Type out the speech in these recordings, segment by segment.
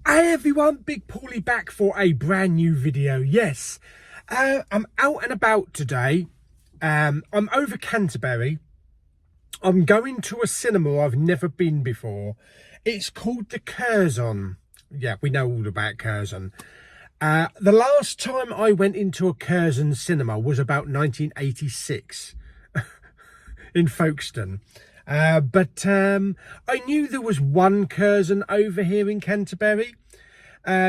Hey everyone, Big Pauly back for a brand new video. Yes, I'm out and about today. I'm over Canterbury. I'm going to a cinema I've never been before. It's called the CURZON. Yeah, we know all about CURZON. The last time I went into a CURZON cinema was about 1986 in Folkestone. But I knew there was one CURZON over here in Canterbury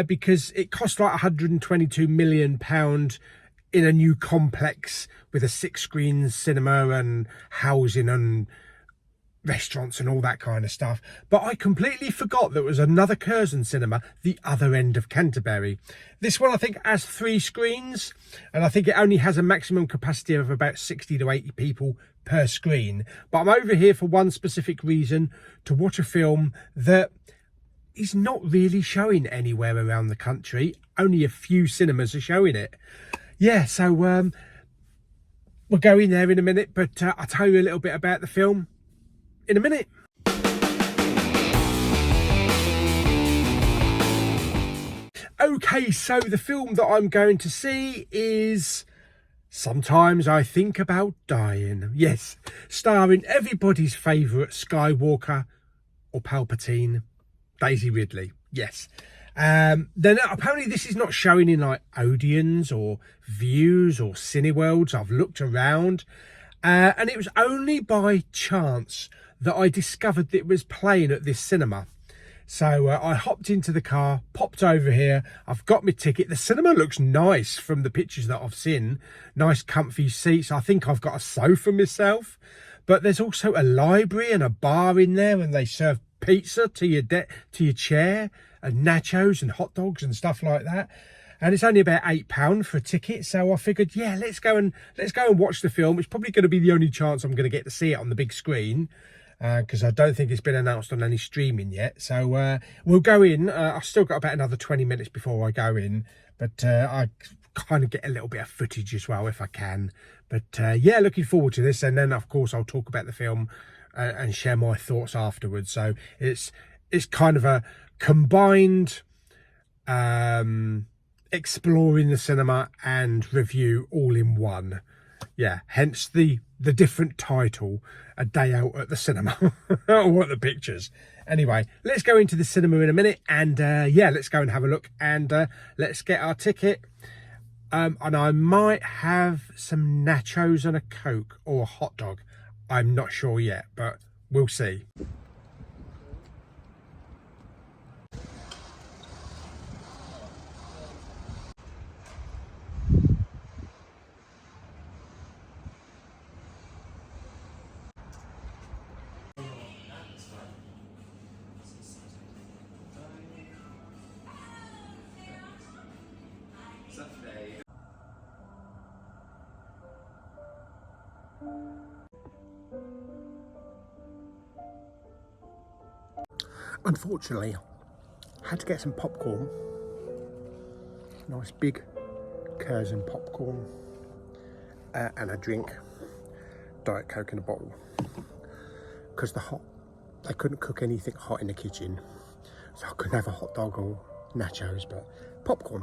because it cost like £122 million in a new complex with a 6-screen cinema and housing and restaurants and all that kind of stuff. But I completely forgot there was another CURZON cinema the other end of Canterbury. This one I think has 3 screens, and I think it only has a maximum capacity of about 60 to 80 people per screen. But I'm over here for one specific reason: to watch a film that is not really showing anywhere around the country. Only a few cinemas are showing it. Yeah, so we'll go in there in a minute, but I'll tell you a little bit about the film in a minute. Okay, so the film that I'm going to see is Sometimes I Think About Dying. Yes, starring everybody's favourite Skywalker or Palpatine, Daisy Ridley. Yes. Then apparently this is not showing in like Odeons or Views or Cineworlds. I've looked around and it was only by chance that I discovered that it was playing at this cinema. So I hopped into the car, popped over here. I've got my ticket. The cinema looks nice from the pictures that I've seen. Nice comfy seats. I think I've got a sofa myself. But there's also a library and a bar in there, and they serve pizza to your chair, and nachos and hot dogs and stuff like that. And it's only about £8 for a ticket. So I figured, yeah, let's go and watch the film. It's probably going to be the only chance I'm going to get to see it on the big screen, because I don't think it's been announced on any streaming yet. So we'll go in. I've still got about another 20 minutes before I go in, but I kind of get a little bit of footage as well if I can. But yeah, looking forward to this. And then of course I'll talk about the film and share my thoughts afterwards. So it's kind of a combined exploring the cinema and review all in one. Yeah, hence the different title, A Day Out at the Cinema, or at the pictures. Anyway, let's go into the cinema in a minute, and yeah, let's go and have a look, and let's get our ticket. And I might have some nachos and a Coke or a hot dog. I'm not sure yet, but we'll see. Unfortunately, I had to get some popcorn. Nice big CURZON popcorn and a drink, Diet Coke in a bottle, because they couldn't cook anything hot in the kitchen, so I couldn't have a hot dog or nachos. But popcorn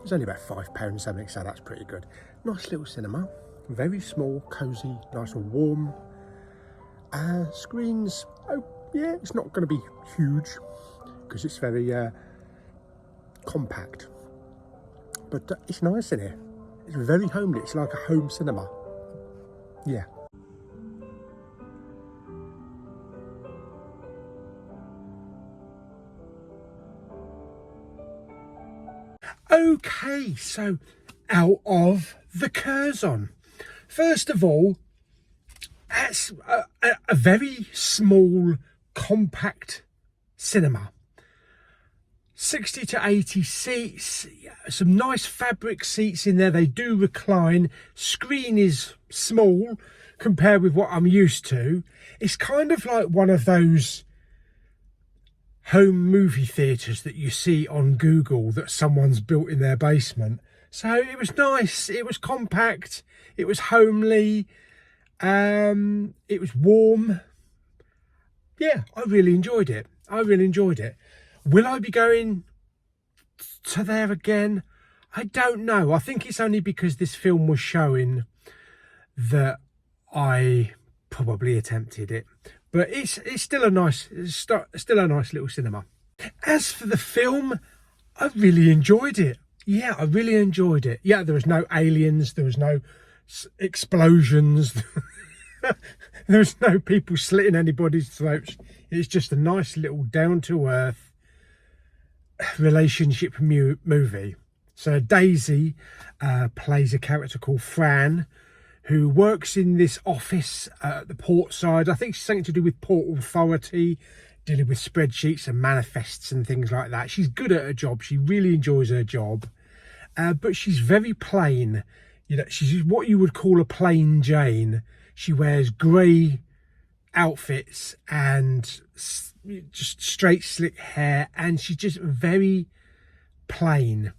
was only about £5 something, so that's pretty good. Nice little cinema, very small, cosy, nice and warm. Screens, oh yeah, it's not going to be huge because it's very compact, but it's nice in here. It's very homely. It's like a home cinema. Yeah. Okay, so out of the CURZON. First of all, that's a very small, compact cinema. 60 to 80 seats, some nice fabric seats in there. They do recline. Screen is small compared with what I'm used to. It's kind of like one of those home movie theatres that you see on Google that someone's built in their basement. So it was nice. It was compact. It was homely. It was warm. Yeah, I really enjoyed it. Will I be going to there again? I don't know. I think it's only because this film was showing that I probably attempted it. But it's still a nice little cinema. As for the film, I really enjoyed it. Yeah, I really enjoyed it. Yeah, there was no aliens, there was no explosions, there was no people slitting anybody's throats. It's just a nice little down-to-earth relationship movie. So Daisy plays a character called Fran, who works in this office at the port side. I think it's something to do with Port Authority, dealing with spreadsheets and manifests and things like that. She's good at her job. She really enjoys her job. But she's very plain. You know, she's what you would call a plain Jane. She wears grey outfits and just straight slick hair, and she's just very plain.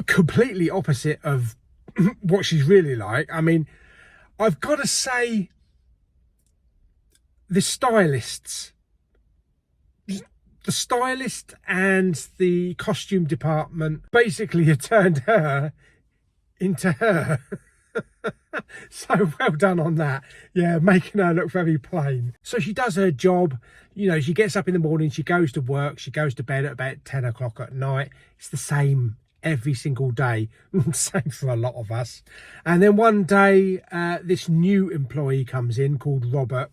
Completely opposite of what she's really like. I mean, I've got to say, the stylist and the costume department basically have turned her into her. So well done on that. Yeah, making her look very plain. So she does her job. You know, she gets up in the morning, she goes to work, she goes to bed at about 10 o'clock at night. It's the same every single day. Same for a lot of us. And then one day, this new employee comes in called Robert,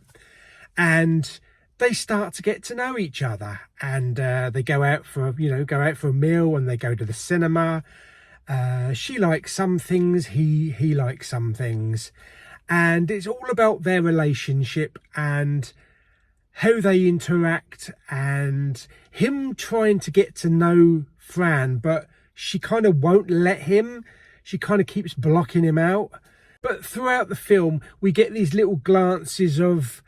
and they start to get to know each other, and they go out for a meal, and they go to the cinema. She likes some things, he likes some things, and it's all about their relationship and how they interact, and him trying to get to know Fran, but she kind of won't let him. She kind of keeps blocking him out. But throughout the film, we get these little glances of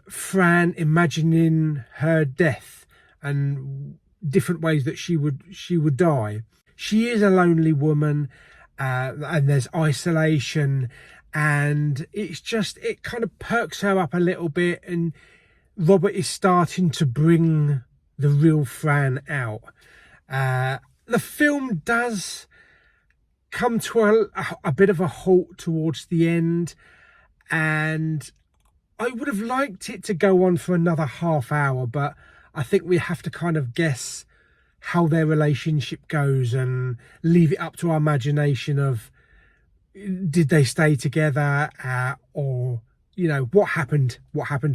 Fran imagining her death and different ways that she would die. She is a lonely woman, and there's isolation, and it kind of perks her up a little bit, and Robert is starting to bring the real Fran out. The film does come to a bit of a halt towards the end, and I would have liked it to go on for another half hour, but I think we have to kind of guess how their relationship goes and leave it up to our imagination of, did they stay together, or, you know, what happened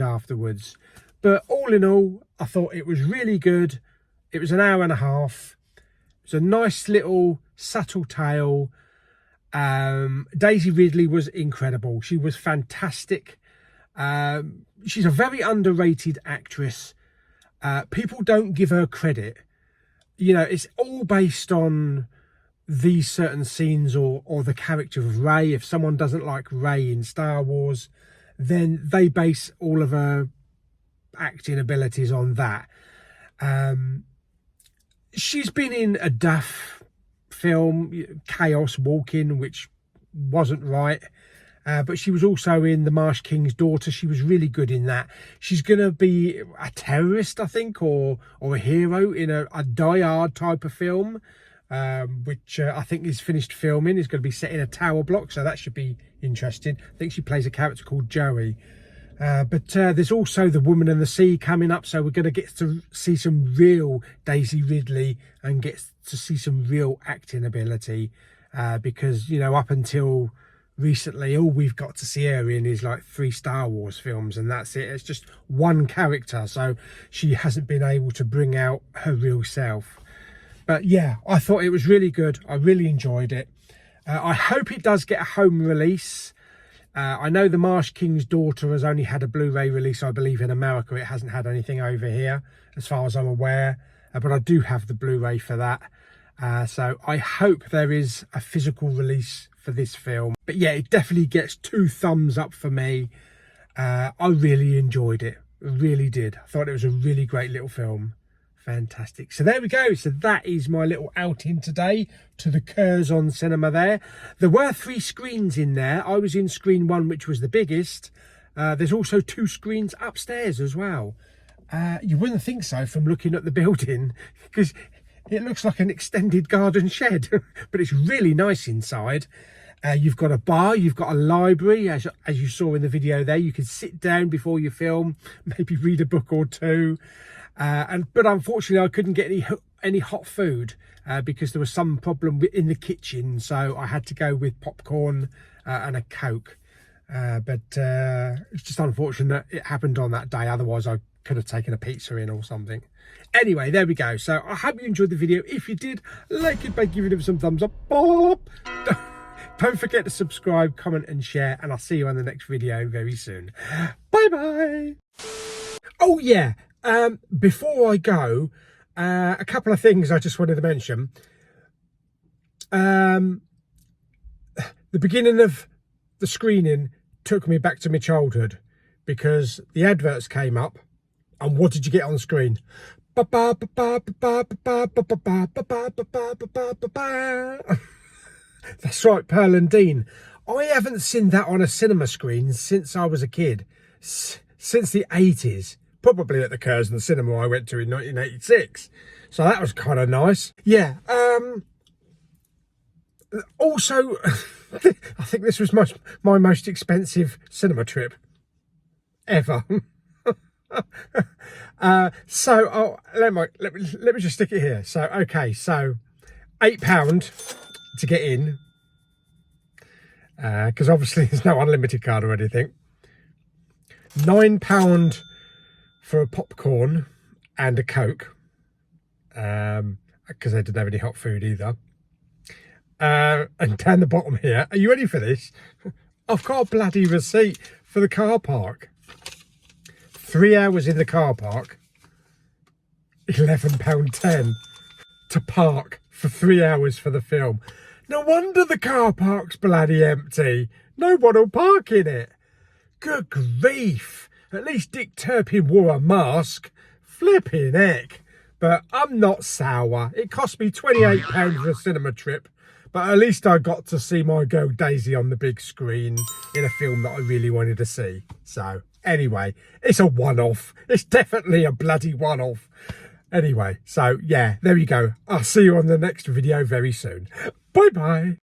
afterwards. But all in all, I thought it was really good. It was an hour and a half. It was a nice little subtle tale. Daisy Ridley was incredible. She was fantastic. She's a very underrated actress. People don't give her credit. You know, it's all based on these certain scenes or the character of Rey. If someone doesn't like Rey in Star Wars, then they base all of her acting abilities on that. She's been in a Duff film, Chaos Walking, which wasn't right. But she was also in The Marsh King's Daughter. She was really good in that. She's going to be a terrorist, I think, or a hero in a Die Hard type of film, which I think is finished filming. It's going to be set in a tower block, so that should be interesting. I think she plays a character called Joey. But there's also The Woman and the Sea coming up, so we're going to get to see some real Daisy Ridley and get to see some real acting ability, because, you know, up until recently, all we've got to see her in is like 3 Star Wars films, and that's it. It's just one character, so she hasn't been able to bring out her real self. But yeah, I thought it was really good. I really enjoyed it. I hope it does get a home release. I know The Marsh King's Daughter has only had a Blu-ray release, I believe, in America. It hasn't had anything over here, as far as I'm aware. But I do have the Blu-ray for that. So I hope there is a physical release for this film. But yeah, it definitely gets 2 thumbs up for me. I really enjoyed it. Really did. I thought it was a really great little film. Fantastic. So there we go. So that is my little outing today to the Curzon cinema there. There were 3 screens in there. I was in screen 1, which was the biggest. There's also 2 screens upstairs as well. You wouldn't think so from looking at the building, because It looks like an extended garden shed, but it's really nice inside. You've got a bar, you've got a library, as you saw in the video there. You can sit down before you film, maybe read a book or two. But unfortunately, I couldn't get any hot food because there was some problem in the kitchen. So I had to go with popcorn and a Coke. But it's just unfortunate that it happened on that day. Otherwise, I could have taken a pizza in or something. Anyway, there we go. So I hope you enjoyed the video. If you did, like it by giving it some thumbs up. Don't forget to subscribe, comment and share, and I'll see you on the next video very soon. Bye bye. Oh yeah, before I go, a couple of things I just wanted to mention. The beginning of the screening took me back to my childhood because the adverts came up, and what did you get on the screen? That's right, Pearl and Dean. I haven't seen that on a cinema screen since I was a kid, since the 80s, probably at the Curzon cinema I went to in 1986. So that was kind of nice. Yeah. Also, I think this was my most expensive cinema trip ever. Let me just stick it here. So okay, so £8 to get in, because obviously there's no unlimited card or anything. £9 for a popcorn and a Coke, because they didn't have any hot food either. And down the bottom here, are you ready for this? I've got a bloody receipt for the car park. 3 hours in the car park, £11.10 to park for 3 hours for the film. No wonder the car park's bloody empty. No one will park in it. Good grief. At least Dick Turpin wore a mask. Flipping heck. But I'm not sour. It cost me £28 for a cinema trip. But at least I got to see my girl Daisy on the big screen in a film that I really wanted to see. So, anyway, it's a one-off. It's definitely a bloody one-off. Anyway, so, yeah, there you go. I'll see you on the next video very soon. Bye-bye.